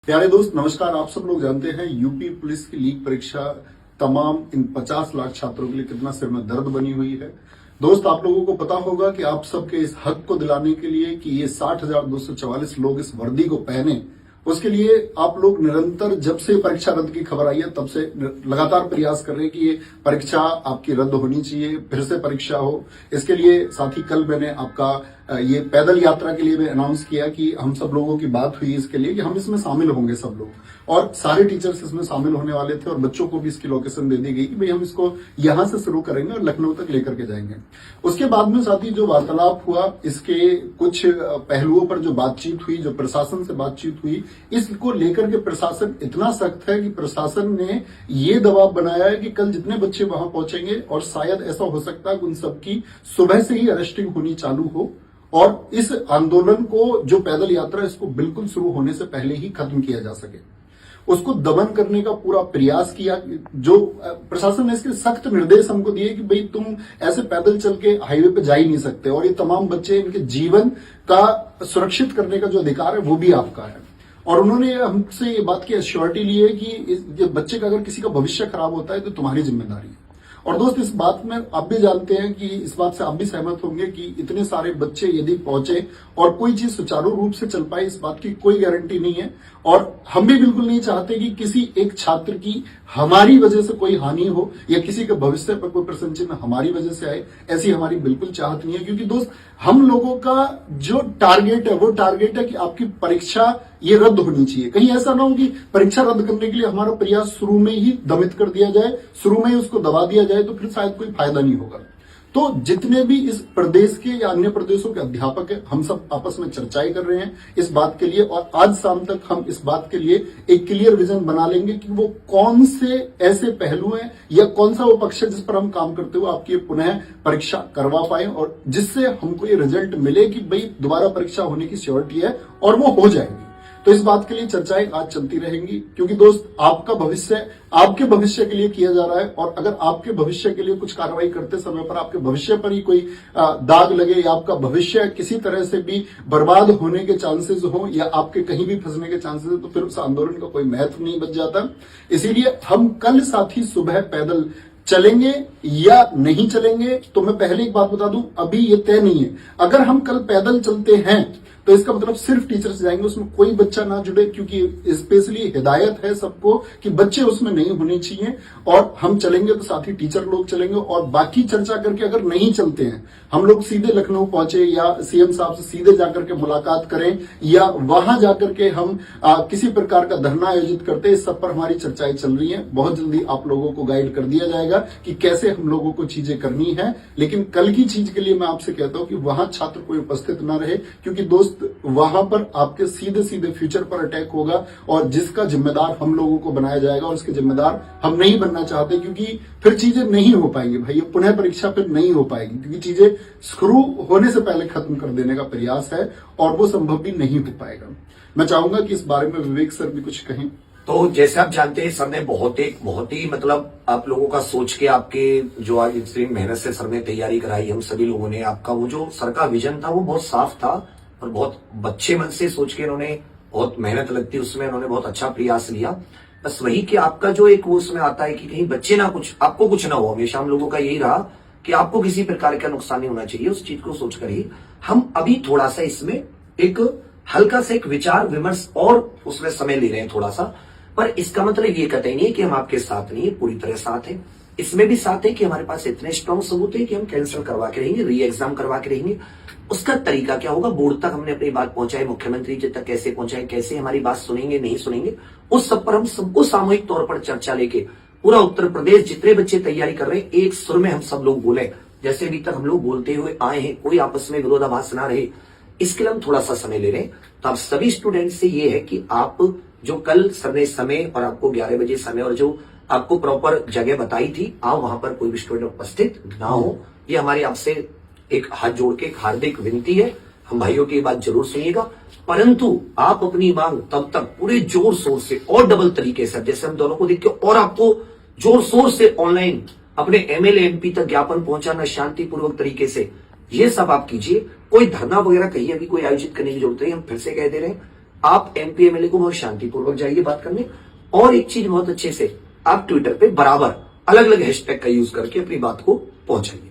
प्यारे दोस्त नमस्कार। आप सब लोग जानते हैं यूपी पुलिस की लीग परीक्षा तमाम इन 50 लाख छात्रों के लिए कितना सिर में दर्द बनी हुई है। दोस्त आप लोगों को पता होगा कि आप सबके इस हक को दिलाने के लिए कि ये 60,244 लोग इस वर्दी को पहने, उसके लिए आप लोग निरंतर जब से परीक्षा रद्द की खबर आई है तब से लगातार प्रयास कर रहे हैं कि ये परीक्षा आपकी रद्द होनी चाहिए, फिर से परीक्षा हो। इसके लिए साथ ही कल मैंने आपका ये पैदल यात्रा के लिए भी अनाउंस किया कि हम सब लोगों की बात हुई इसके लिए कि हम इसमें शामिल होंगे सब लोग, और सारे टीचर्स इसमें शामिल होने वाले थे और बच्चों को भी इसकी लोकेशन दे दी गई कि भाई हम इसको यहां से शुरू करेंगे और लखनऊ तक लेकर के जाएंगे। उसके बाद में साथ ही जो वार्तालाप हुआ, इसके कुछ पहलुओं पर जो बातचीत हुई, जो प्रशासन से बातचीत हुई, इसको लेकर के प्रशासन इतना सख्त है कि प्रशासन ने ये दबाव बनाया है कि कल जितने बच्चे वहां पहुंचेंगे और शायद ऐसा हो सकता है कि उन सबकी सुबह से ही अरेस्टिंग होनी चालू हो और इस आंदोलन को, जो पैदल यात्रा, इसको बिल्कुल शुरू होने से पहले ही खत्म किया जा सके। उसको दमन करने का पूरा प्रयास किया। जो प्रशासन ने इसके सख्त निर्देश हमको दिए कि भाई तुम ऐसे पैदल चल के हाईवे पे जा ही नहीं सकते और ये तमाम बच्चे, इनके जीवन का सुरक्षित करने का जो अधिकार है वो भी आपका है। और उन्होंने हमसे ये बात की एश्योरिटी ली है कि बच्चे का अगर किसी का भविष्य खराब होता है तो तुम्हारी जिम्मेदारी है। और दोस्त इस बात में आप भी जानते हैं कि इस बात से आप भी सहमत होंगे कि इतने सारे बच्चे यदि पहुंचे और कोई चीज सुचारू रूप से चल पाए, इस बात की कोई गारंटी नहीं है। और हम भी बिल्कुल नहीं चाहते कि किसी एक छात्र की हमारी वजह से कोई हानि हो या किसी के भविष्य पर कोई प्रश्न चिन्ह हमारी वजह से आए, ऐसी हमारी बिल्कुल चाहत नहीं है। क्योंकि दोस्त हम लोगों का जो टारगेट है वो टारगेट है कि आपकी परीक्षा ये रद्द होनी चाहिए। कहीं ऐसा ना हो कि परीक्षा रद्द करने के लिए हमारा प्रयास शुरू में ही दमित कर दिया जाए, शुरू में ही उसको दबा दिया जाए, तो फिर शायद कोई फायदा नहीं होगा। तो जितने भी इस प्रदेश के या अन्य प्रदेशों के अध्यापक हैं, हम सब आपस में चर्चाएं कर रहे हैं इस बात के लिए, और आज शाम तक हम इस बात के लिए एक क्लियर विजन बना लेंगे कि वो कौन से ऐसे पहलू हैं या कौन सा वो पक्ष है जिस पर हम काम करते हुए आपकी पुनः परीक्षा करवा पाए और जिससे हमको ये रिजल्ट मिले कि भाई दोबारा परीक्षा होने की श्योरिटी है और वो हो जाएगी। तो इस बात के लिए चर्चाएं आज चलती रहेंगी, क्योंकि दोस्त आपका भविष्य आपके भविष्य के लिए किया जा रहा है। और अगर आपके भविष्य के लिए कुछ कार्रवाई करते समय पर आपके भविष्य पर ही कोई दाग लगे या आपका भविष्य किसी तरह से भी बर्बाद होने के चांसेस हो या आपके कहीं भी फंसने के चांसेस हो, तो फिर उस आंदोलन का कोई महत्व नहीं बच जाता। इसीलिए हम कल साथ ही सुबह पैदल चलेंगे या नहीं चलेंगे, तो मैं पहले एक बात बता दूं, अभी ये तय नहीं है। अगर हम कल पैदल चलते हैं तो इसका मतलब सिर्फ टीचर्स जाएंगे, उसमें कोई बच्चा ना जुड़े, क्योंकि स्पेशली हिदायत है सबको कि बच्चे उसमें नहीं होने चाहिए। और हम चलेंगे तो साथ ही टीचर लोग चलेंगे और बाकी चर्चा करके अगर नहीं चलते हैं, हम लोग सीधे लखनऊ पहुंचे या सीएम साहब से सीधे जाकर के मुलाकात करें या वहां जाकर के हम किसी प्रकार का धरना आयोजित करते हैं, इस सब पर हमारी चर्चाएं चल रही हैं। बहुत जल्दी आप लोगों को गाइड कर दिया जाएगा कि कैसे हम लोगों को चीजें करनी है। लेकिन कल की चीज के लिए मैं आपसे कहता हूं कि वहां छात्र कोई उपस्थित ना रहे, क्योंकि दोस्त वहां पर आपके सीधे सीधे फ्यूचर पर अटैक होगा और जिसका जिम्मेदार हम लोगों को बनाया जाएगा और उसके जिम्मेदार हम नहीं बनना चाहते, क्योंकि फिर चीजें नहीं हो पाएंगी भाई, ये पुनः परीक्षा फिर नहीं हो पाएगी, क्योंकि चीजें शुरू होने से पहले खत्म कर देने का प्रयास है और वो संभव भी नहीं हो पाएगा। मैं चाहूंगा कि इस बारे में विवेक सर भी कुछ कहें। तो जैसे आप जानते हैं, सर ने बहुत ही मतलब आप लोगों का सोच के, आपके जो आज इतनी मेहनत से सर ने तैयारी कराई, हम सभी लोगों ने, आपका वो जो सर का विजन था वो बहुत साफ था और बहुत बच्चे मन से सोच के इन्होंने, बहुत मेहनत लगती उसमें, उन्होंने बहुत अच्छा प्रयास लिया। बस वही कि आपका जो एक वो उसमें आता है कि कहीं बच्चे ना कुछ, आपको कुछ ना हो। हमेशा हम लोगों का यही रहा कि आपको किसी प्रकार का नुकसान नहीं होना चाहिए, उस चीज को सोचकर ही हम अभी थोड़ा सा इसमें एक हल्का सा एक विचार विमर्श और उसमें समय ले रहे हैं थोड़ा सा। पर इसका मतलब ये कतई नहीं है कि हम आपके साथ नहीं है, पूरी तरह साथ है। इसमें भी साथ है कि हमारे पास इतने स्ट्रॉन्ग सबूत है कि हम कैंसिल करवा के रहेंगे, री एग्जाम करवा के रहेंगे। उसका तरीका क्या होगा, बोर्ड तक हमने अपनी बात पहुंचाई, मुख्यमंत्री जी तक कैसे पहुंचाए, कैसे हमारी बात सुनेंगे नहीं सुनेंगे, उस सब पर हम सबको सामूहिक तौर पर चर्चा लेके पूरा उत्तर प्रदेश जितने बच्चे तैयारी कर रहे हैं, एक सुर में हम सब लोग बोले, जैसे अभी तक हम लोग बोलते हुए आए हैं, कोई आपस में विरोधाभास ना रहे। इसके लिए हम थोड़ा सा समय ले रहे हैं। तो आप सभी स्टूडेंट से ये है कि आप जो कल सर ने समय और आपको 11 बजे समय और जो आपको प्रॉपर जगह बताई थी, आप वहां पर कोई भी स्टूडेंट उपस्थित ना हो, ये हमारी आपसे एक हाथ जोड़ के हार्दिक विनती है। हम भाइयों की बात जरूर सुनिएगा, परंतु आप अपनी मांग तब तक पूरे जोर शोर से और डबल तरीके से, जैसे हम दोनों को देख के और आपको जोर शोर से ऑनलाइन अपने एमएलए एमपी तक ज्ञापन पहुंचाना शांतिपूर्वक तरीके से, ये सब आप कीजिए। कोई धरना वगैरह कहीं अभी कोई आयोजित करने की जरूरत नहीं, हम फिर से कह दे रहे हैं। आप एमपी एमएलए को बहुत शांतिपूर्वक जाइए बात करने। और एक चीज बहुत अच्छे से आप ट्विटर पे बराबर अलग अलग हैशटैग का यूज करके अपनी बात को पहुंचाइए।